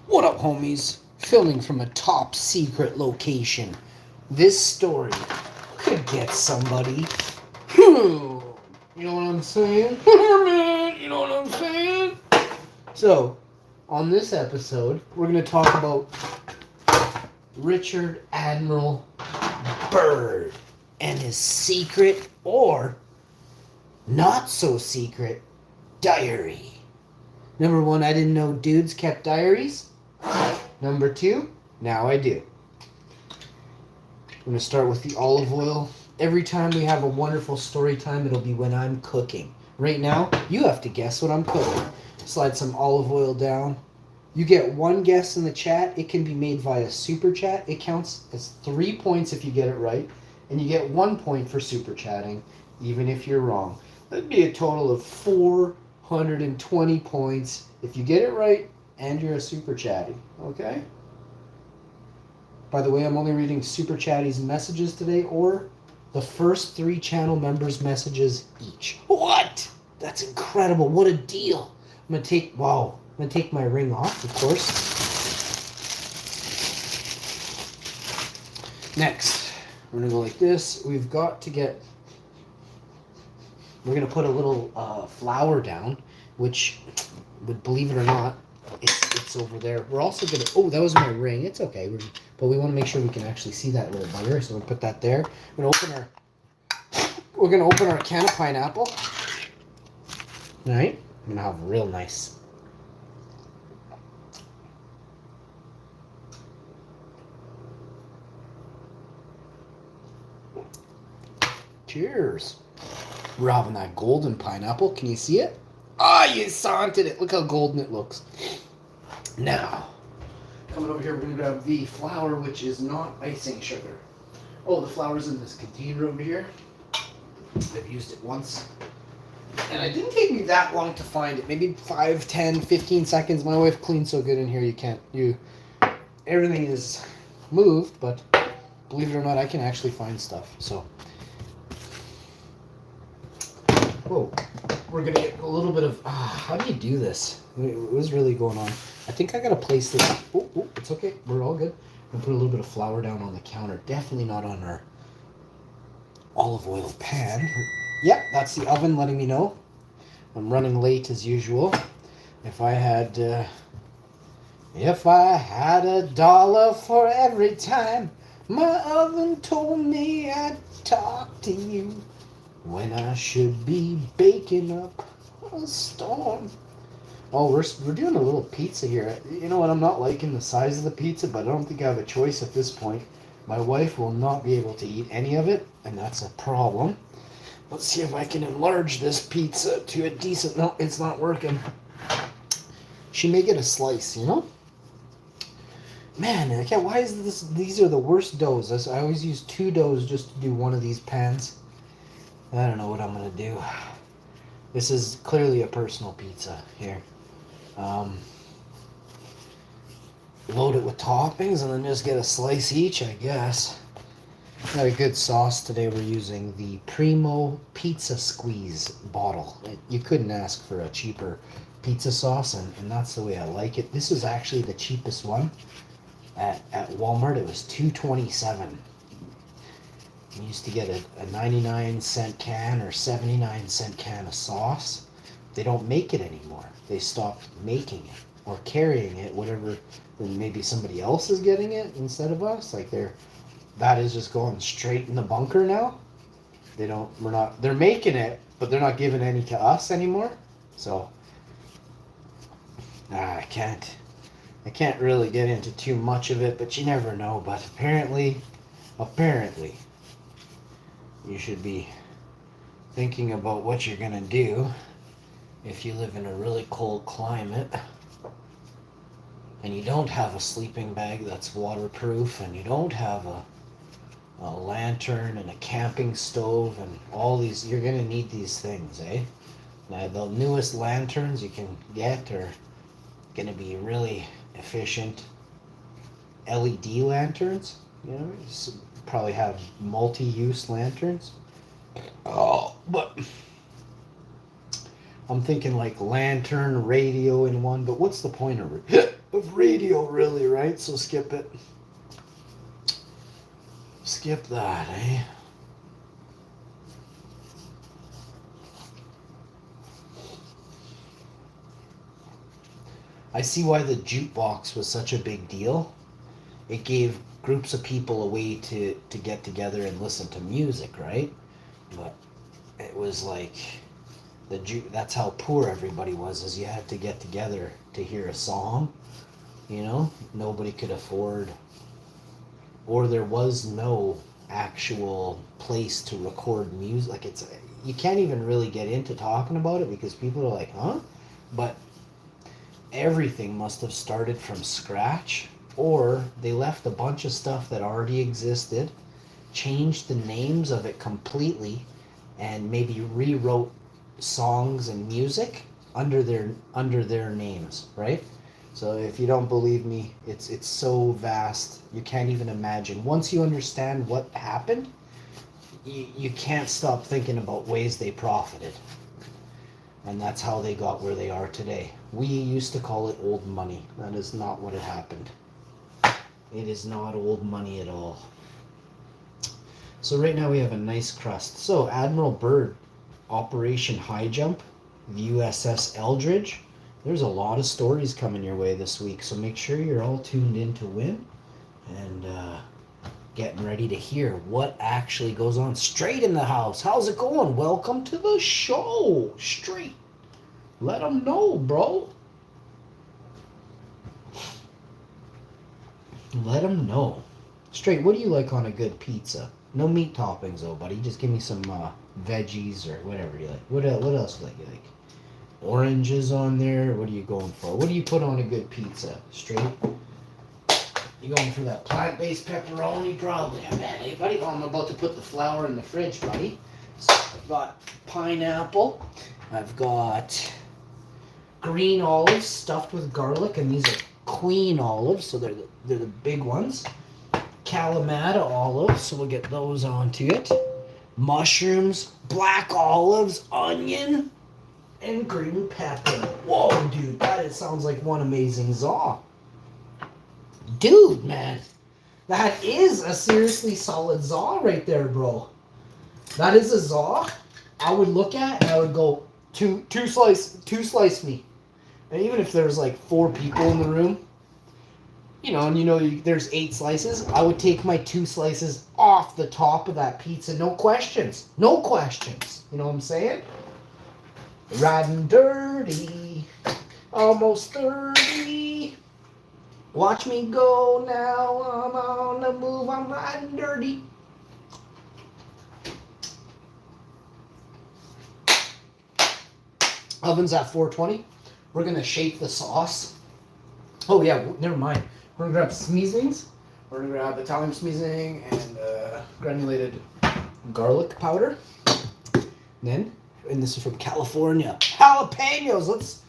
What up, homies? Filming from a top secret location. This story could get somebody. You know what I'm saying? Man, you know what I'm saying? So, on this episode, we're going to talk about Richard Admiral Byrd and his secret or not so secret diary. Number one, I didn't know dudes kept diaries. Number two, now I do. I'm going to start with the olive oil. Every time we have a wonderful story time, it'll be when I'm cooking. Right now, you have to guess what I'm cooking. Slide some olive oil down. You get one guess in the chat. It can be made via super chat. It counts as 3 points if you get it right. And you get 1 point for super chatting, even if you're wrong. That'd be a total of 420 points if you get it right and you're a super chatty. Okay? By the way, I'm only reading super chatties messages today, or the first 3 channel members' messages each. What? That's incredible. What a deal. I'm going to take my ring off, of course. Next, we're going to go like this. We're going to put a little flour down, which, believe it or not, it's over there. We're also going to, that was my ring. It's okay. But we want to make sure we can actually see that little bugger. So we'll put that there. We're going to open our can of pineapple. All right. I'm going to have a real nice. Cheers. We're having that golden pineapple. Can you see it? You saunted it. Look how golden it looks. Now, coming over here, we're going to grab the flour, which is not icing sugar. The flour's in this container over here. I've used it once. And it didn't take me that long to find it. Maybe 5, 10, 15 seconds. My wife cleans so good in here, everything is moved, but believe it or not, I can actually find stuff. So, we're going to get a little bit of, how do you do this? What was really going on? I think I got to place this. It's okay. We're all good. I'm going to put a little bit of flour down on the counter. Definitely not on our olive oil pan. Yep, that's the oven letting me know. I'm running late as usual. If I had $1 for every time my oven told me I'd talk to you, when I should be baking up a storm. We're doing a little pizza here. You know what? I'm not liking the size of the pizza, but I don't think I have a choice at this point. My wife will not be able to eat any of it, and that's a problem. Let's see if I can enlarge this pizza to a decent... No, it's not working. She may get a slice, you know? Man, I can't... Why is this... These are the worst doughs. I always use 2 doughs just to do one of these pans. I don't know what I'm going to do. This is clearly a personal pizza here. Load it with toppings and then just get a slice each, I guess. Got a good sauce today. We're using the Primo Pizza Squeeze bottle. You couldn't ask for a cheaper pizza sauce, and that's the way I like it. This is actually the cheapest one at Walmart. It was $2.27. You used to get a 99-cent can or 79-cent can of sauce. They don't make it anymore. They stopped making it or carrying it, whatever. Then maybe somebody else is getting it instead of us. That is just going straight in the bunker now. They're making it, but they're not giving any to us anymore. So I can't really get into too much of it, but you never know. But apparently you should be thinking about what you're going to do if you live in a really cold climate and you don't have a sleeping bag that's waterproof and you don't have a lantern and a camping stove and all these. You're going to need these things, eh? Now, the newest lanterns you can get are going to be really efficient LED lanterns. You know, probably have multi-use lanterns. But I'm thinking like lantern, radio in one, but what's the point of it? of radio, really, right? So skip it. Skip that, eh? I see why the jukebox was such a big deal. It gave groups of people a way to get together and listen to music, right? But it was like that's how poor everybody was, is you had to get together to hear a song, you know? Nobody could afford, or there was no actual place to record music. Like, you can't even really get into talking about it because people are like, huh? But everything must have started from scratch, or they left a bunch of stuff that already existed, changed the names of it completely, and maybe rewrote songs and music under their names, right? So if you don't believe me, it's so vast, you can't even imagine. Once you understand what happened, you can't stop thinking about ways they profited. And that's how they got where they are today. We used to call it old money. That is not what had happened. It is not old money at all. So right now we have a nice crust. So Admiral Byrd, Operation High Jump, the USS Eldridge. There's a lot of stories coming your way this week, so make sure you're all tuned in to win and getting ready to hear what actually goes on. Straight in the house. How's it going? Welcome to the show. Straight. Let them know, bro. Let them know. Straight, what do you like on a good pizza? No meat toppings, though, buddy. Just give me some veggies or whatever you like. What else you like? You like oranges on there? What are you going for? What do you put on a good pizza? Straight? You going for that plant-based pepperoni? Probably. I bet, hey, buddy. Oh, I'm about to put the flour in the fridge, buddy. So I've got pineapple. I've got green olives stuffed with garlic, and these are queen olives, so they're the big ones. Kalamata olives, so we'll get those onto it. Mushrooms, black olives, onion, and green pepper. Whoa, dude, sounds like one amazing za. Dude, man, that is a seriously solid za right there, bro. That is a za I would look at and I would go, two slice me. And even if there's like 4 people in the room, you know, and there's 8 slices, I would take my 2 slices off the top of that pizza. No questions. No questions. You know what I'm saying? Riding dirty. Almost 30. Watch me go now. I'm on the move. I'm riding dirty. Oven's at 420. We're going to shape the sauce. Oh, yeah, never mind. We're going to grab seasonings. We're going to grab Italian seasoning and granulated garlic powder. Then, and this is from California, jalapenos.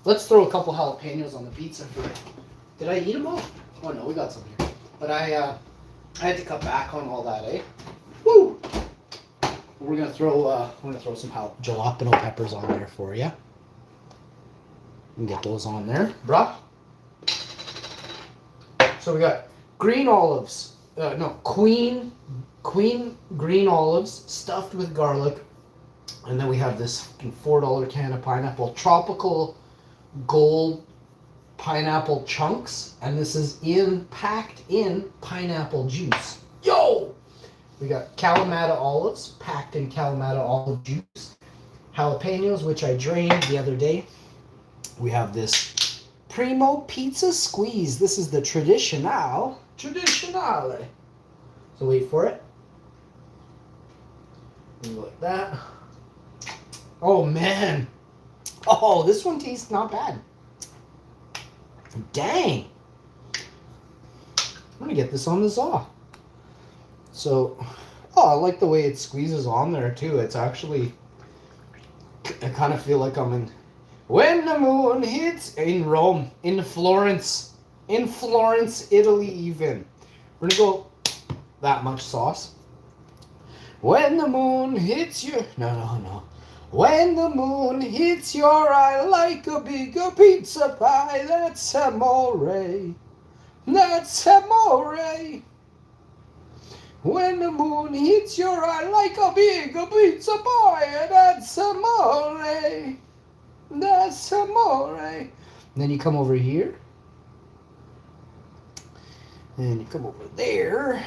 Let's throw a couple jalapenos on the pizza. Did I eat them all? Oh, no, we got some here. But I had to cut back on all that, eh? Woo! We're going to throw some jalapeno peppers on there for you. And get those on there, bruh. So we got green olives. Queen green olives stuffed with garlic. And then we have this $4 can of pineapple. Tropical Gold pineapple chunks. And this is packed in pineapple juice. Yo! We got Kalamata olives, packed in Kalamata olive juice. Jalapenos, which I drained the other day. We have this Primo Pizza Squeeze. This is the traditionale. So wait for it. Like that. Oh, man. Oh, this one tastes not bad. Dang. I'm going to get this on the saw. So, I like the way it squeezes on there, too. It's actually, I kind of feel like I'm in... When the moon hits in Rome, in Florence, Italy even. We're going to go that much sauce. When the moon hits you. No. When the moon hits your eye like a big pizza pie, that's amore. That's amore. When the moon hits your eye like a big pizza pie, that's amore. That's amore. And then you come over here. And you come over there.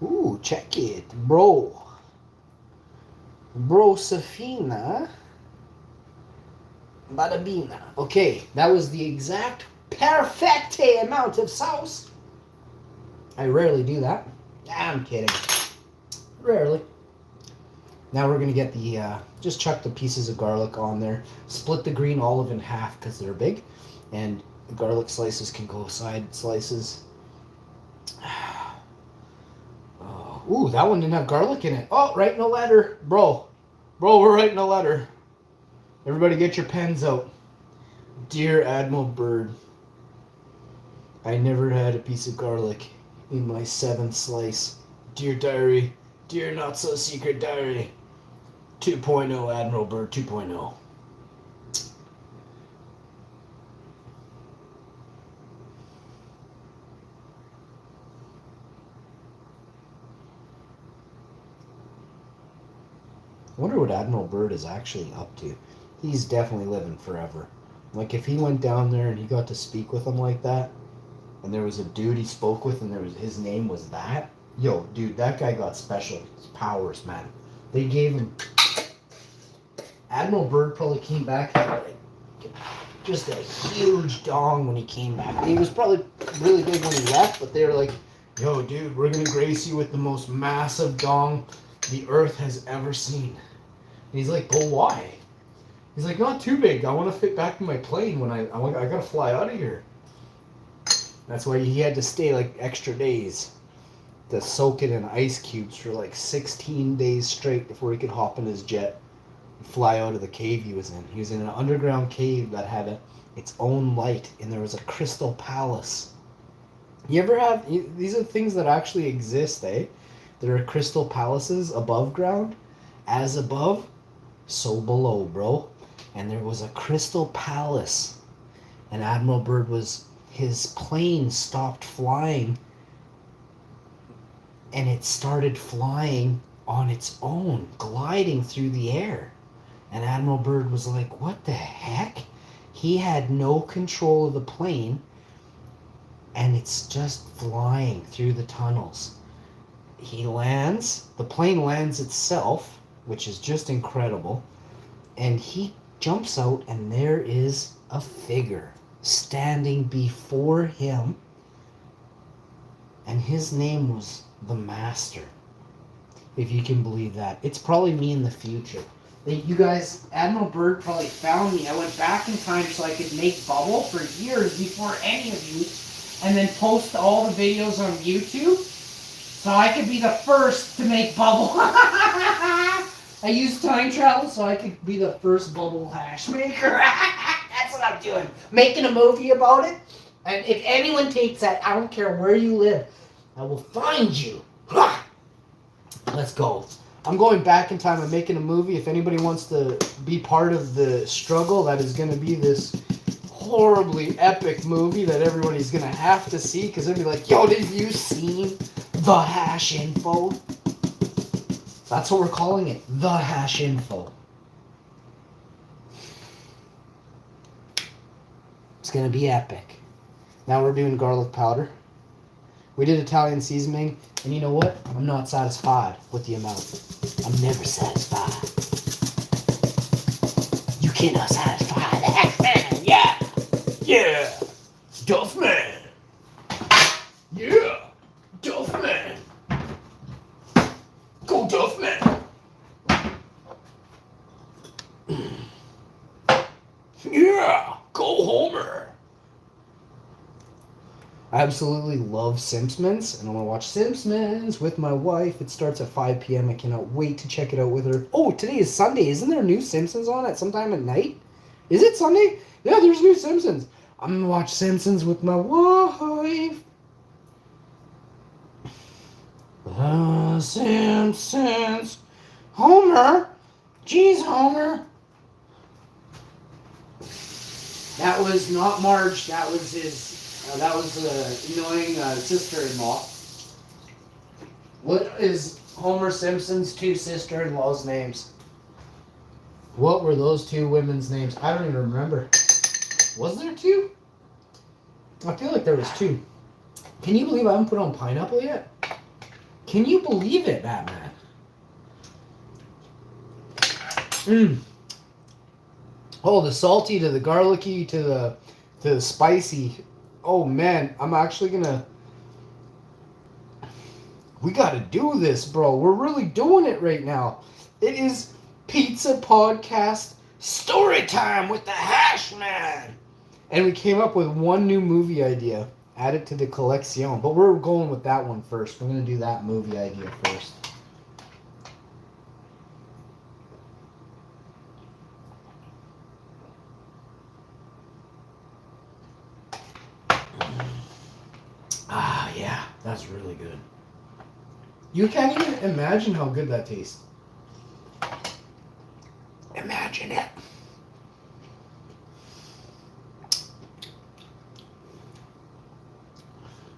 Ooh, check it, bro. Brosafina. Badabina. Okay, that was the exact perfecte amount of sauce. I rarely do that. I'm kidding. Rarely. Now we're going to get the, just chuck the pieces of garlic on there. Split the green olive in half because they're big. And the garlic slices can go side slices. Oh, ooh, that one didn't have garlic in it. Oh, writing a letter. Bro, we're writing a letter. Everybody get your pens out. Dear Admiral Byrd, I never had a piece of garlic in my 7th slice. Dear diary, dear not so secret diary. 2.0 Admiral Byrd 2.0. I wonder what Admiral Byrd is actually up to. He's definitely living forever. Like, if he went down there and he got to speak with him like that, and there was a dude he spoke with and his name was that, yo, dude, that guy got special powers, man. They gave him... Admiral Byrd probably came back and had, like, just a huge dong when he came back. He was probably really big when he left, but they were like, yo, dude, we're going to grace you with the most massive dong the earth has ever seen. And he's like, but why? He's like, not too big. I want to fit back in my plane when I got to fly out of here. That's why he had to stay like extra days to soak it in ice cubes for like 16 days straight before he could hop in his jet and fly out of the cave he was in. He was in an underground cave that had its own light, and there was a crystal palace. You ever have... These are things that actually exist, eh? There are crystal palaces above ground. As above, so below, bro. And there was a crystal palace. And Admiral Byrd his plane stopped flying. And it started flying on its own, gliding through the air. And Admiral Byrd was like, what the heck? He had no control of the plane. And it's just flying through the tunnels. He lands, the plane lands itself, which is just incredible, and he jumps out, and there is a figure standing before him, and his name was the Master, if you can believe that. It's probably me in the future. You guys, Admiral Byrd probably found me. I went back in time so I could make bubble for years before any of you, and then post all the videos on YouTube. So I could be the first to make bubble. I used time travel so I could be the first bubble hash maker. That's what I'm doing. Making a movie about it. And if anyone takes that, I don't care where you live, I will find you. Let's go. I'm going back in time. I'm making a movie. If anybody wants to be part of the struggle that is going to be this horribly epic movie that everybody's going to have to see, because they'll be like, yo, did you see the hash info? That's what we're calling it. The hash info. It's going to be epic. Now we're doing garlic powder. We did Italian seasoning, and you know what? I'm not satisfied with the amount. I'm never satisfied. You cannot satisfy the hash man. Yeah. Yeah. Duff man. Yeah. Duff man. Go Duff man. Yeah. Go Homer. I absolutely love Simpsons, and I'm going to watch Simpsons with my wife. It starts at 5 p.m. I cannot wait to check it out with her. Oh, today is Sunday. Isn't there new Simpsons on at sometime at night? Is it Sunday? Yeah, there's new Simpsons. I'm going to watch Simpsons with my wife. The Simpsons. Homer, Jeez, Homer. That was not Marge. That was his. That was the annoying sister-in-law. What is Homer Simpson's two sister-in-laws' names? What were those two women's names? I don't even remember. Was there two? I feel like there was two. Can you believe I haven't put on pineapple yet? Can you believe it, Batman? Oh, the salty to the garlicky to the spicy. Oh man, I'm actually gonna. We gotta do this, bro. We're really doing it right now. It is Pizza Podcast Story Time with the Hash Man. And we came up with one new movie idea. Add it to the collection. But we're going with that one first. We're going to do that movie idea first. Ah, yeah. That's really good. You can't even imagine how good that tastes. Imagine it.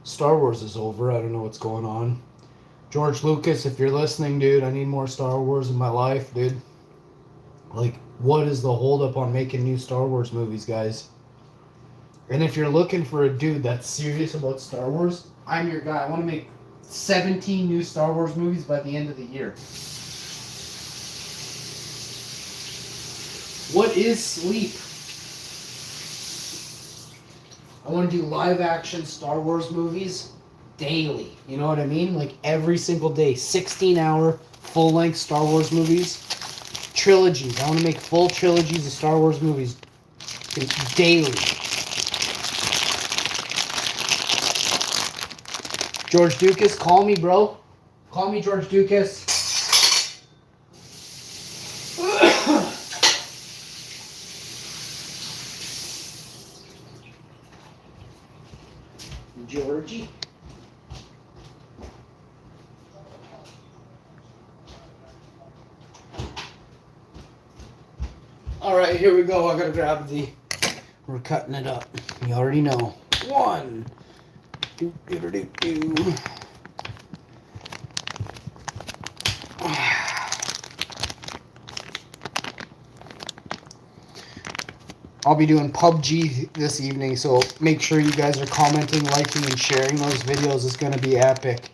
Star Wars is over. I don't know what's going on. George Lucas, if you're listening, dude, I need more Star Wars in my life, dude. Like, what is the holdup on making new Star Wars movies, guys? And if you're looking for a dude that's serious about Star Wars, I'm your guy. I want to make 17 new Star Wars movies by the end of the year. What is sleep? I want to do live action Star Wars movies daily. You know what I mean? Like every single day. 16-hour full length Star Wars movies. Trilogies. I want to make full trilogies of Star Wars movies daily. George Lucas, call me, bro. Call me, George Lucas. Georgie. Alright, here we go. I gotta grab the... We're cutting it up. You already know. One. Do, do, do, do, do. I'll be doing PUBG this evening, so make sure you guys are commenting, liking, and sharing those videos. It's going to be epic.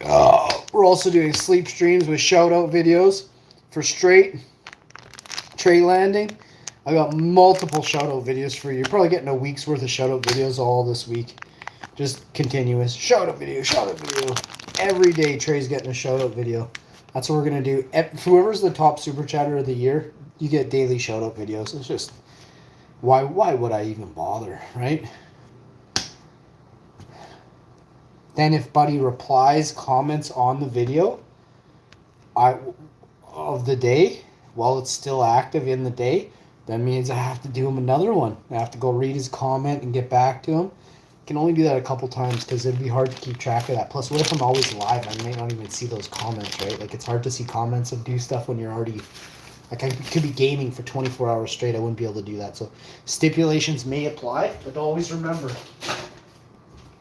We're also doing sleep streams with shout-out videos for Trey Landing. I got multiple shout-out videos for you. You're probably getting a week's worth of shout-out videos all this week. Just continuous. Shout-out video, shout-out video. Every day, Trey's getting a shout-out video. That's what we're going to do. Whoever's the top super chatter of the year, you get daily shout-out videos. It's just... Why would I even bother, right? Then if Buddy replies, comments on the video of the day, while it's still active in the day, that means I have to do him another one. I have to go read his comment and get back to him. I can only do that a couple times because it'd be hard to keep track of that. Plus, what if I'm always live? I may not even see those comments, right? Like, it's hard to see comments and do stuff when you're already... Like, I could be gaming for 24 hours straight. I wouldn't be able to do that. So, stipulations may apply, but always remember,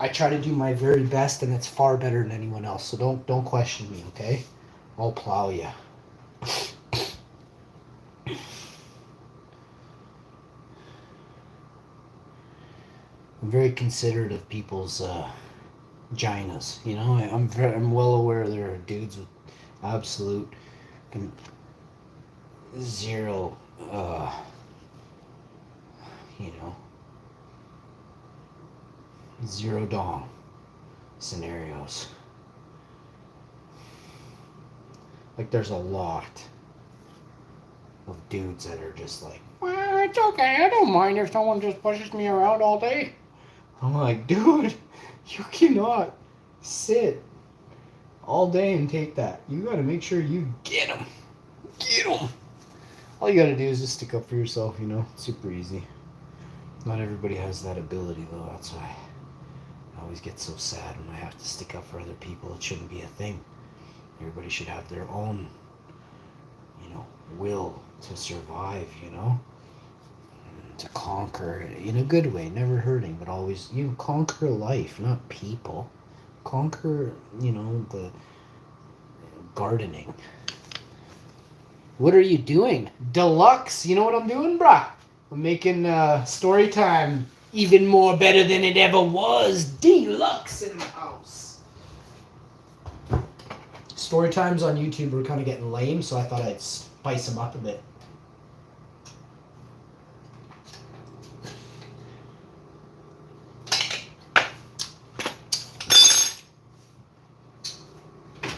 I try to do my very best, and it's far better than anyone else. So, don't question me, okay? I'll plow you. I'm very considerate of people's vaginas. You know, I'm well aware there are dudes with absolute... zero, zero dong scenarios. Like, there's a lot of dudes that are just like, well, it's okay, I don't mind if someone just pushes me around all day. I'm like, dude, you cannot sit all day and take that. You gotta make sure you get them. Get them. All you gotta do is just stick up for yourself, you know? Super easy. Not everybody has that ability, though. That's why I always get so sad when I have to stick up for other people. It shouldn't be a thing. Everybody should have their own, will to survive, to conquer in a good way, never hurting, but always, conquer life, not people. Conquer, the gardening. What are you doing? Deluxe, you know what I'm doing, brah? I'm making story time even more better than it ever was. Deluxe in the house. Story times on YouTube were kind of getting lame, so I thought I'd spice them up a bit.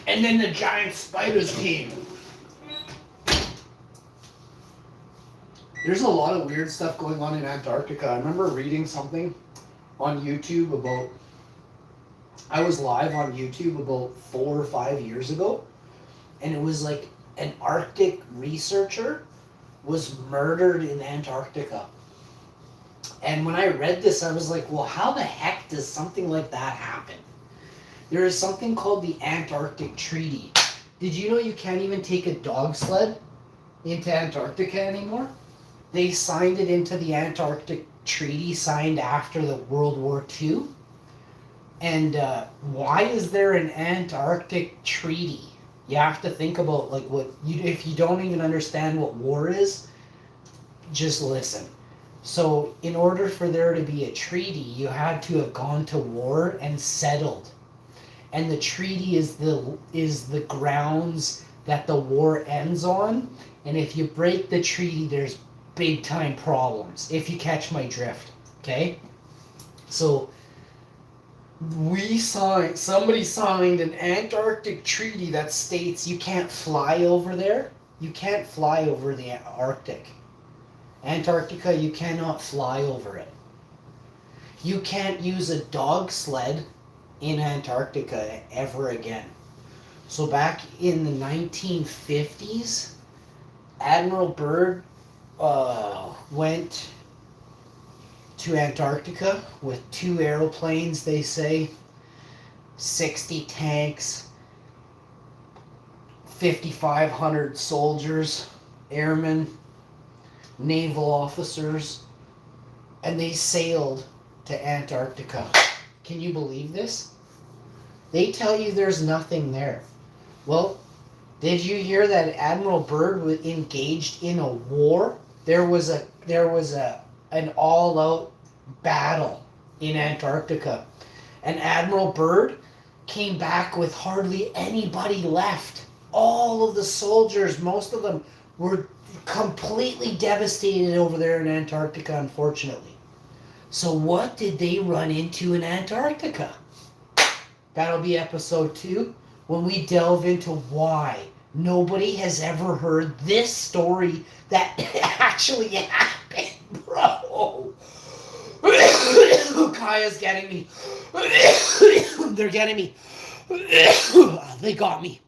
And then the giant spiders came. There's a lot of weird stuff going on in Antarctica. I remember reading something on YouTube about... I was live on YouTube about 4 or 5 years ago, and it was like an Arctic researcher was murdered in Antarctica. And when I read this, I was like, well, how the heck does something like that happen? There is something called the Antarctic Treaty. Did you know you can't even take a dog sled into Antarctica anymore? They signed it into the Antarctic Treaty, signed after the World War II. And why is there an Antarctic Treaty? You have to think about, like, if you don't even understand what war is, just listen. So in order for there to be a treaty, you had to have gone to war and settled. And the treaty is the grounds that the war ends on. And if you break the treaty, there's big time problems, if you catch my drift. Okay? So somebody signed an Antarctic treaty that states you can't fly over there. You can't fly over the Arctic. Antarctica, you cannot fly over it. You can't use a dog sled in Antarctica ever again. So back in the 1950s, Admiral Byrd went to Antarctica with 2 airplanes, they say, 60 tanks, 5,500 soldiers, airmen, naval officers, and they sailed to Antarctica. Can you believe this? They tell you there's nothing there. Well, did you hear that Admiral Byrd was engaged in a war? There was an all-out battle in Antarctica. And Admiral Byrd came back with hardly anybody left. All of the soldiers, most of them, were completely devastated over there in Antarctica, unfortunately. So what did they run into in Antarctica? That'll be episode 2, when we delve into why nobody has ever heard this story that actually happened, bro. Kaya's getting me. They're getting me. They got me.